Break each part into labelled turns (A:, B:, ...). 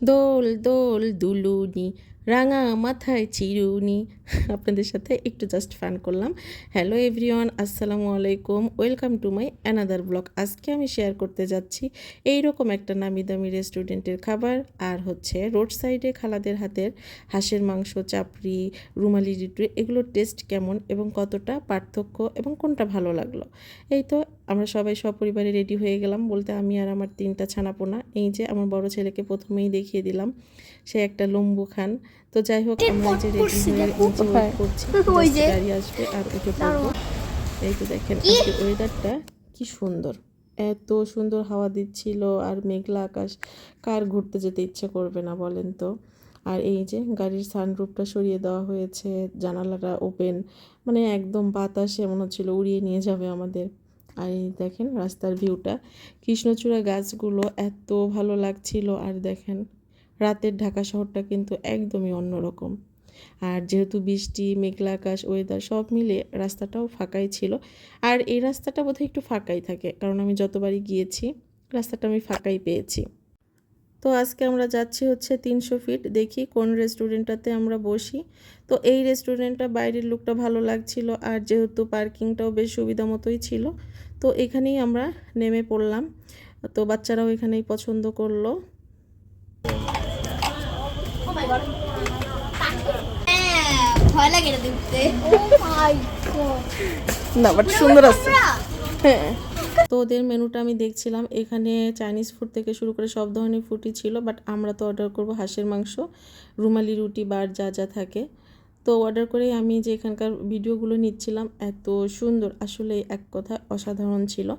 A: দোল দোল দুলুনি, রাঙা মাথায় চিরুনি। আপনাদের সাথে একটু জাস্ট ফান করলাম। হ্যালো এভরিওয়ান, আসসালামু আলাইকুম, welcome to my another blog. আজকে আমি শেয়ার করতে যাচ্ছি এইরকম একটা নামি দামি রেস্টুরেন্টের খাবার, আর হচ্ছে রোড সাইডে খালাদের হাতের হাঁসের মাংস, চাপড়ি, রুমালি রুটি, এগুলোর টেস্ট কেমন এবং কতটা পার্থক্য এবং কোনটা ভালো লাগলো। এই তো আমরা সবাই সপরিবারে রেডি হয়ে গেলাম, বলতে আমি আর আমার 3টা ছানাপোনা। এই যে আমার বড় ছেলেকে প্রথমেই দেখিয়ে দিলাম, সে একটা লম্বু খান। তো যাই হোক, আমরা এই যে রেডি হয়ে নিচে ওয়েট করছি, গাড়ি আসবে আর উঠে পড়বো। এই তো দেখেন আজকের ওয়েদারটা কি সুন্দর, এত সুন্দর হাওয়া দিচ্ছিল আর মেঘলা আকাশ, কার ঘুরতে যেতে ইচ্ছে করবে না বলেন তো। আর এই যে গাড়ির সানরুফটা সরিয়ে দেওয়া হয়েছে, জানালাটা ওপেন, মানে একদম বাতাসে মনে হচ্ছিল উড়িয়ে নিয়ে যাবে আমাদের। আর এই দেখেন রাস্তার ভিউটা, কৃষ্ণচূড়া গাছগুলো এত ভালো লাগছিল। আর দেখেন রাতের ঢাকা শহরটা কিন্তু একদমই অন্যরকম। আর যেহেতু বৃষ্টি, মেঘলা আকাশ, ওয়েদার সব মিলে রাস্তাটাও ফাঁকাই ছিল। আর এই রাস্তাটা বোধহয় একটু ফাঁকাই থাকে, কারণ আমি যতবারই গিয়েছি রাস্তাটা আমি ফাঁকাই পেয়েছি। তো আজকে আমরা যাচ্ছি হচ্ছে 300 ফিট, দেখি কোন রেস্টুরেন্টটাতে আমরা বসি। তো এই রেস্টুরেন্টটা বাইরের লুকটা ভালো লাগছিল, আর যেহেতু পার্কিংটাও বেশ সুবিধা মতোই ছিল, তো এখানেই আমরা নেমে পড়লাম। তো বাচ্চারাও এখানেই পছন্দ করলো।
B: ভয় লাগে এটা দেখতে। ও মাই গড,
A: না বাট সুন্দর আছে। হ্যাঁ, তো ওদের মেনুটা আমি দেখছিলাম, এখানে চাইনিজ ফুড থেকে শুরু করে সব ধরনের ফুডই ছিল, বাট আমরা তো অর্ডার করব হাঁসের মাংস, রুমালি রুটি বা যা যা থাকে। তো অর্ডার করেই আমি যে এখানকার ভিডিওগুলো নিচ্ছিলাম, এত সুন্দর, আসলে এক কথা অসাধারণ ছিল,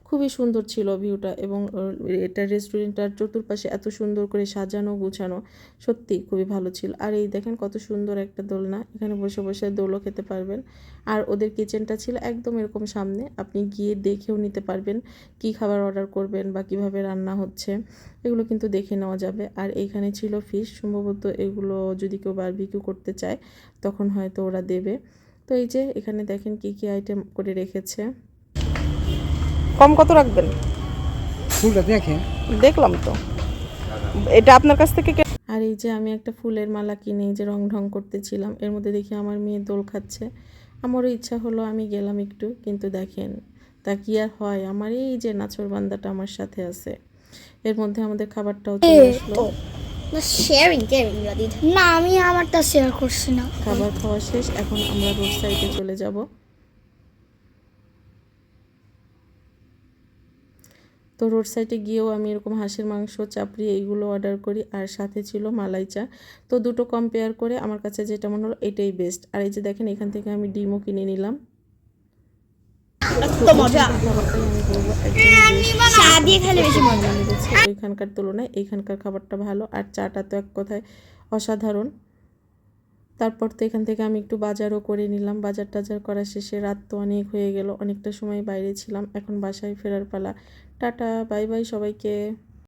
A: খুবই সুন্দর ছিল ভিউটা। এবং এটা রেস্টুরেন্টটার চতুর্পাশে এত সুন্দর করে সাজানো গুছানো, সত্যি খুবই ভালো ছিল। আর এই দেখেন কত সুন্দর একটা দোলনা, এখানে বসে বসে দোলও খেতে পারবেন। আর ওদের কিচেনটা ছিল একদম এরকম সামনে, আপনি গিয়ে দেখেও নিতে পারবেন কি খাবার অর্ডার করবেন বা কিভাবে রান্না হচ্ছে, এগুলো কিন্তু দেখে নেওয়া যাবে। আর এইখানে ছিল ফিশ, সম্ভবত এগুলো যদি কেউ বারবিকিউ করতে চায় তখন হয়তো ওরা দেবে। তো এই যে এখানে দেখেন কি কি আইটেম করে রেখেছে। কম কত রাখবেন?
C: ফুলটা দেখেন,
A: দেখলাম তো, এটা আপনার কাছ থেকে আর এই যে আমি একটা ফুলের মালা কিনে এই যে রং ঢং করতেছিলাম, এর মধ্যে দেখি আমার মেয়ে দোল খাচ্ছে। আমারও ইচ্ছা হলো, আমি গেলাম একটু, কিন্তু দেখেন তা কি আর হয়, আমার এই যে নাছোড়বান্দাটা আমার সাথে আছে। এর মধ্যে আমাদের খাবারটাও চলে আসলো।
B: না শেয়ারিং কেয়ারিং না, আমি আমারটা শেয়ার করছি না।
A: খাবার খাওয়া শেষ, এখন আমরা রোড সাইডে চলে যাব। তো রোড সাইডে গিয়েও আমি এরকম হাঁসের মাংস, চাপড়ি এইগুলো অর্ডার করি, আর সাথে ছিল মালাই চা। তো দুটো কম্পেয়ার করে আমার কাছে যেটা মনে হলো এটাই বেস্ট। আর এই যে দেখেন এখান থেকে আমি ডিমও কিনে নিলাম। ওইখানকার তুলনায় এইখানকার খাবারটা ভালো, আর চাটা তো এক কথায় অসাধারণ। তারপর তো এখান থেকে আমি একটু বাজারও করে নিলাম। বাজার টাজার করা শেষে রাত তো অনেক হয়ে গেল, অনেকটা সময় বাইরে ছিলাম, এখন বাসায় ফেরার পালা। টাটা, বাই বাই সবাইকে।